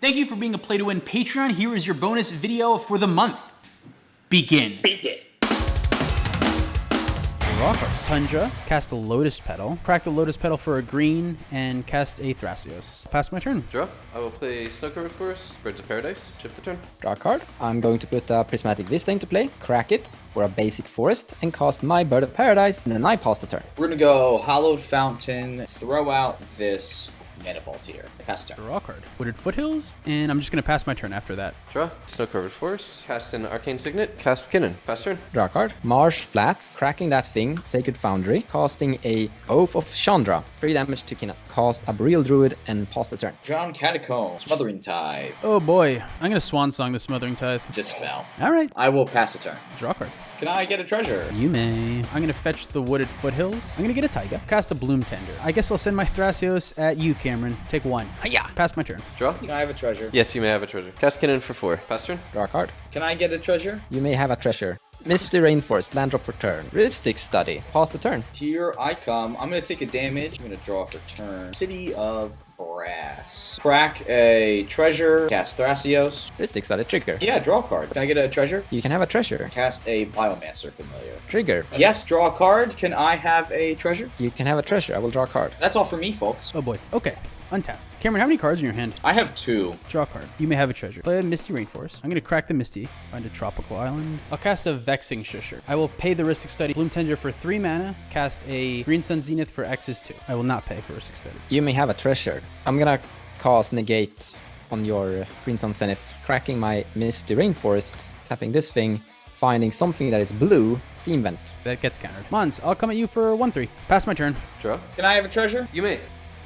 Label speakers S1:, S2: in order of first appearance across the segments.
S1: Thank you for being a Play to Win Patreon. Here is your bonus video for the month. Begin. Rocker. Tundra, cast a Lotus Petal, crack the Lotus Petal for a green, and cast a Thrasios. Pass my turn.
S2: Draw. I will play Snow-Covered Forest, Birds of Paradise, chip the turn.
S3: Draw a card. I'm going to put a Prismatic Vista into play, crack it for a basic forest, and cast my Bird of Paradise, and then I pass the turn.
S4: We're gonna go Hallowed Fountain, throw out this Mana Vault here. Pass turn.
S1: Draw a card. Wooded Foothills, and I'm just going to pass my turn after that.
S2: Draw. Snow-Covered Forest, cast an Arcane Signet, cast Kinnan. Pass turn.
S3: Draw a card. Marsh Flats, cracking that thing, Sacred Foundry, casting a Oath of Chandra, 3 damage to Kinnan. Cast a Boreal Druid and pass the turn.
S4: Drowned Catacomb, Smothering Tithe.
S1: Oh boy, I'm going to Swan Song the Smothering Tithe.
S4: Dispel.
S1: All right.
S4: I will pass a turn.
S1: Draw a card.
S4: Can I get a treasure?
S1: You may. I'm going to fetch the Wooded Foothills. I'm going to get a Taiga. Cast a Bloom Tender. I guess I'll send my Thrasios at you, Cameron. Take 1. Hiya! Pass my turn.
S2: Draw.
S4: Can I have a treasure?
S2: Yes, you may have a treasure. Cast Kinnan for 4. Pass turn.
S3: Draw a card.
S4: Can I get a treasure?
S3: You may have a treasure. Misty Rainforest, land drop for turn. Rhystic Study, pass the turn.
S4: Here I come. I'm gonna take a damage. I'm gonna draw for turn. City of Brass. Crack a treasure. Cast Thrasios.
S3: Rhystic Study, trigger.
S4: Yeah, draw a card. Can I get a treasure?
S3: You can have a treasure.
S4: Cast a Biomancer Familiar.
S3: Trigger.
S4: Yes, draw a card. Can I have a treasure?
S3: You can have a treasure. I will draw a card.
S4: That's all for me, folks.
S1: Oh boy. Okay. Untap. Cameron, how many cards in your hand?
S4: I have 2.
S1: Draw a card. You may have a treasure. Play a Misty Rainforest. I'm going to crack the Misty. Find a tropical island. I'll cast a Vexing Shusher. I will pay the Rhystic Study. Bloom Tender for 3 mana. Cast a Green Sun Zenith for X's 2. I will not pay for Rhystic Study.
S3: You may have a treasure. I'm gonna cast Negate on your Green Sun Zenith, cracking my Misty Rainforest, tapping this thing, finding something that is blue, Steam Vent.
S1: That gets countered. Mons, I'll come at you for 1/3. Pass my turn.
S2: Draw.
S4: Can I have a treasure?
S2: You may.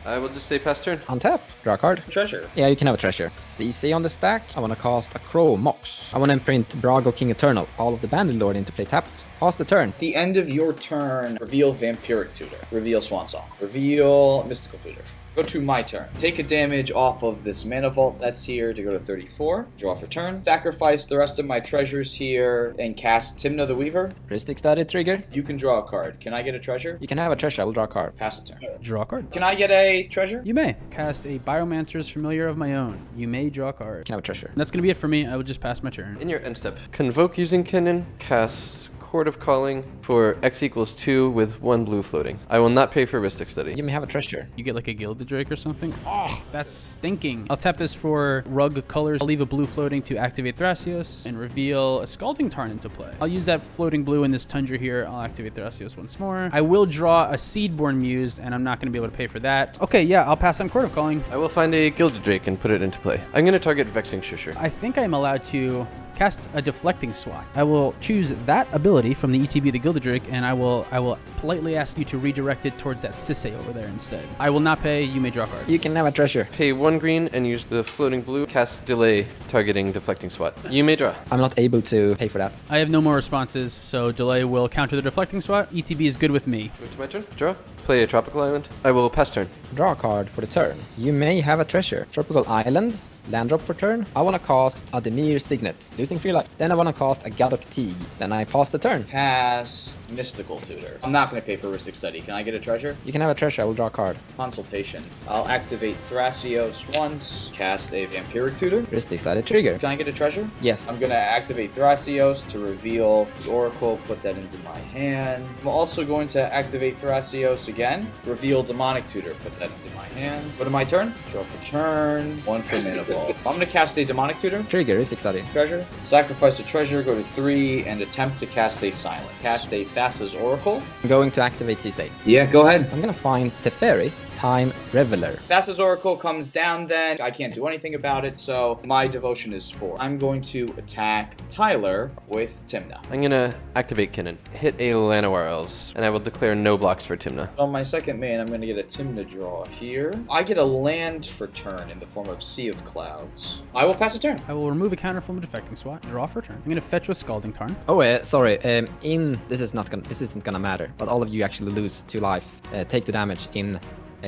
S2: I will just say pass turn.
S3: Untap. Draw a card.
S4: Treasure.
S3: Yeah, you can have a treasure. CC on the stack. I want to cast a Crow Mox. I want to imprint Brago King Eternal. All of the Bandit Lord into play tapped. Pass the turn.
S4: At the end of your turn, reveal Vampiric Tutor. Reveal Swan Song. Reveal Mystical Tutor. Go to my turn. Take a damage off of this Mana Vault that's here to go to 34. Draw for turn. Sacrifice the rest of my treasures here and cast Timna the Weaver.
S3: Rhystic Study, trigger.
S4: You can draw a card. Can I get a treasure?
S3: You can have a treasure. I will draw a card.
S4: Pass a turn.
S1: Draw a card.
S4: Can I get a treasure?
S1: You may. Cast a Biomancer's Familiar of my own. You may draw a card.
S3: You can have a treasure.
S1: That's going to be it for me. I will just pass my turn.
S2: In your end step, convoke using Kinnan, cast Chord of Calling for X equals 2 with 1 blue floating. I will not pay for Rhystic Study.
S3: You may have a treasure.
S1: You get like a Gilded Drake or something. Oh, that's stinking. I'll tap this for Rug Colors. I'll leave a blue floating to activate Thrasios and reveal a Scalding Tarn into play. I'll use that floating blue in this Tundra here. I'll activate Thrasios once more. I will draw a Seedborn Muse, and I'm not going to be able to pay for that. Okay, yeah, I'll pass on Chord of Calling.
S2: I will find a Gilded Drake and put it into play. I'm going to target Vexing Shusher.
S1: I think I'm allowed to cast a Deflecting Swat. I will choose that ability from the ETB, the Gilded Drake, and I will politely ask you to redirect it towards that Sisei over there instead. I will not pay. You may draw a card.
S3: You can have a treasure.
S2: Pay 1 green and use the floating blue. Cast Delay, targeting Deflecting Swat. You may draw.
S3: I'm not able to pay for that.
S1: I have no more responses, so Delay will counter the Deflecting Swat. ETB is good with me.
S2: Move to my turn. Draw. Play a Tropical Island. I will pass turn.
S3: Draw a card for the turn. You may have a treasure. Tropical Island. Land drop for turn. I want to cast a Demir Signet, losing 3 life. Then I want to cast a Gadok Teague. Then I pass the turn.
S4: Pass Mystical Tutor. I'm not going to pay for Rhystic Study. Can I get a treasure?
S3: You can have a treasure. I will draw a card.
S4: Consultation. I'll activate Thrasios once. Cast a Vampiric Tutor.
S3: Rhystic Study, trigger.
S4: Can I get a treasure?
S3: Yes.
S4: I'm going to activate Thrasios to reveal the Oracle, put that into my hand. I'm also going to activate Thrasios again. Reveal Demonic Tutor, put that into my hand. Go to my turn. Draw for turn. 1 for Mana Vault. I'm going to cast a Demonic Tutor.
S3: Trigger, Rhystic Study.
S4: Treasure. Sacrifice a treasure, go to 3, and attempt to cast a Silence. Cast a Thassa's Oracle.
S3: I'm going to activate CC.
S4: Yeah, go ahead.
S3: I'm going to find Teferi, Time Reveler.
S4: Thassa's Oracle comes down then. I can't do anything about it, so my devotion is 4. I'm going to attack Tyler with Timna.
S2: I'm going to activate Kinnan. Hit a Llanowar Elves, and I will declare no blocks for Timna.
S4: On my second main, I'm going to get a Timna draw here. I get a land for turn in the form of Sea of Clouds. I will pass a turn.
S1: I will remove a counter from a Deflecting Swat. Draw for turn. I'm going to fetch with Scalding Tarn.
S3: Oh, sorry. This isn't gonna matter. But all of you actually lose 2 life. Take 2 damage in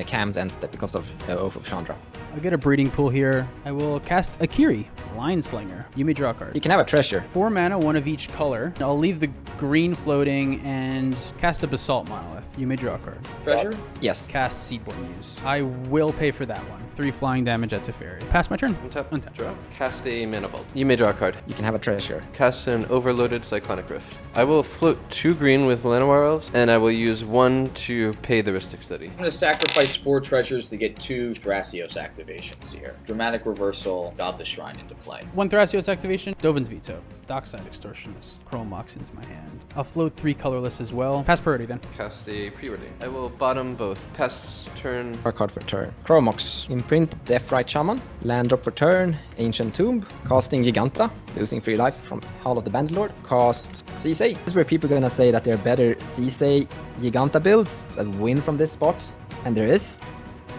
S3: Cam's end step because of Oath of Chandra.
S1: I'll get a Breeding Pool here. I will cast Akiri Line Slinger. You may draw a card.
S3: You can have a treasure.
S1: 4 mana, 1 of each color. I'll leave the green floating and cast a Basalt Monolith. You may draw a card.
S4: Treasure?
S3: Yes.
S1: Cast Seedborn Muse. I will pay for that one. 3 flying damage at Teferi. Pass my turn.
S2: Untap. Draw. Cast a Mana Vault. You may draw a card.
S3: You can have a treasure.
S2: Cast an Overloaded Cyclonic Rift. I will float 2 green with Llanowar Elves, and I will use 1 to pay the Rhystic Study.
S4: I'm going to sacrifice 4 treasures to get 2 Thrasios activations here. Dramatic Reversal, Godless Shrine into play.
S1: 1 Thrasios activation. Dovin's Veto. Dockside Extortionist. Chrome Mox into my hand. I'll float 3 colorless as well. Pass priority then.
S2: Cast a Preordain. I will bottom both. Pass turn.
S3: Draw a card for turn. Chromox. Imprint Deathrite Shaman. Land drop for turn. Ancient Tomb. Casting Giganta. Losing 3 life from Howl of the Bandlord. Cast Ceesay. This is where people are gonna say that there are better Ceesay Giganta builds that win from this spot. And there is.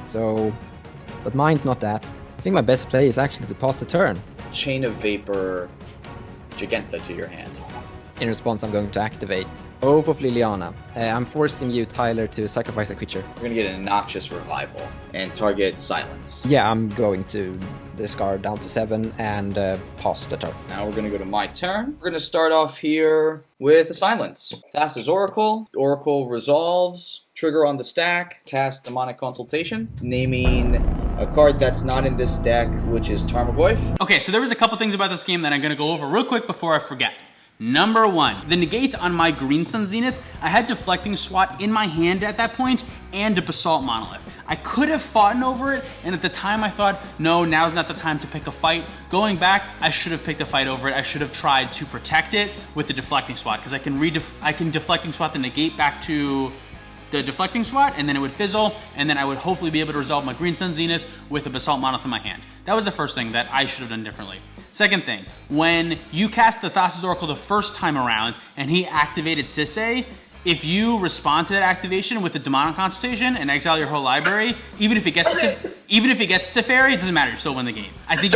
S3: So, but mine's not that. I think my best play is actually to pass the turn.
S4: Chain of Vapor, Giganta to your hand.
S3: In response, I'm going to activate Oath of Liliana. I'm forcing you, Tyler, to sacrifice a creature.
S4: We're going to get an Noxious Revival and target Silence.
S3: Yeah, I'm going to discard down to 7 and pass the turn.
S4: Now we're going to go to my turn. We're going to start off here with a Silence. Thassa's Oracle. Oracle resolves. Trigger on the stack. Cast Demonic Consultation. Naming a card that's not in this deck, which is Tarmogoyf.
S1: Okay, so there was a couple things about this game that I'm going to go over real quick before I forget. Number 1, the negate on my Green Sun Zenith, I had Deflecting Swat in my hand at that point and a Basalt Monolith. I could have fought over it, and at the time I thought, no, now's not the time to pick a fight. Going back, I should have picked a fight over it. I should have tried to protect it with the Deflecting Swat, because I can Deflecting Swat the negate back to the Deflecting Swat, and then it would fizzle, and then I would hopefully be able to resolve my Green Sun Zenith with a Basalt Monolith in my hand. That was the first thing that I should have done differently. Second thing, when you cast the Thassa's Oracle the first time around and he activated Sisay, if you respond to that activation with the Demonic Consultation and exile your whole library, even if it gets to Fairy, it doesn't matter. You still win the game. I think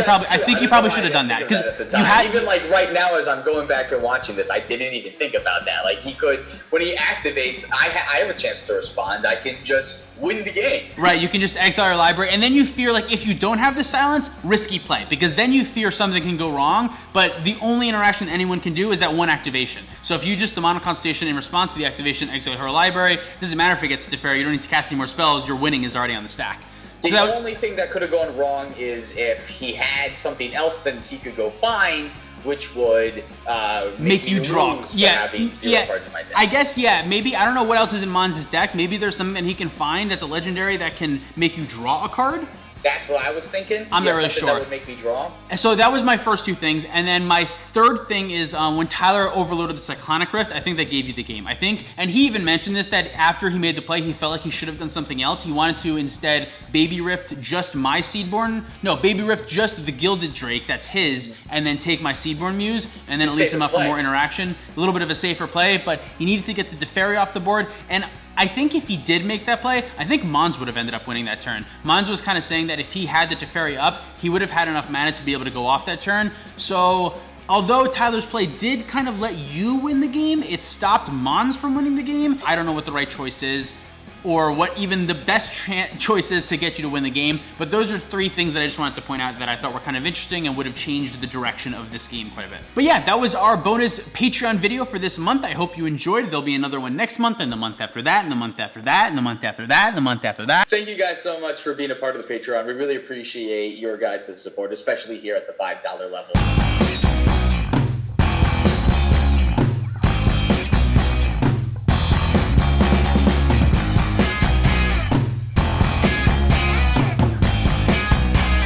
S1: you probably should have done that because you had
S5: even like right now as I'm going back and watching this, I didn't even think about that. Like he could, when he activates, I have a chance to respond. I can just win the game.
S1: Right, you can just exile your library, and then you fear, like, if you don't have the silence, risky play, because then you fear something can go wrong, but the only interaction anyone can do is that one activation. So if you just Demonic Consultation in response to the activation, exile her library, doesn't matter if it gets to Fairy, you don't need to cast any more spells, your winning is already on the stack.
S5: The only thing that could have gone wrong is if he had something else that he could go find, which would make you draw. Cards in my deck.
S1: I guess, yeah, maybe, I don't know what else is in Mons' deck. Maybe there's something that he can find that's a legendary that can make you draw a card.
S5: That's what I was thinking.
S1: I'm not really sure.
S5: That would make me draw.
S1: So that was my first two things, and then my third thing is when Tyler overloaded the Cyclonic Rift, I think that gave you the game. I think, and he even mentioned this, that after he made the play, he felt like he should have done something else. He wanted to instead Baby Rift just my Seedborn, no, Baby Rift just the Gilded Drake, that's his, and then take my Seedborn Muse, and then it leaves him up for more interaction. A little bit of a safer play, but he needed to get the Teferi off the board, and I think if he did make that play, I think Mons would have ended up winning that turn. Mons was kind of saying that if he had the Teferi up, he would have had enough mana to be able to go off that turn. So, although Tyler's play did kind of let you win the game, it stopped Mons from winning the game. I don't know what the right choice is, or what even the best choice is to get you to win the game, but those are three things that I just wanted to point out that I thought were kind of interesting and would have changed the direction of this game quite a bit. But yeah, that was our bonus Patreon video for this month. I hope you enjoyed. There'll be another one next month, and the month after that, and the month after that, and the month after that, and the month after that.
S5: Thank you guys so much for being a part of the Patreon. We really appreciate your guys' support, especially here at the $5 level.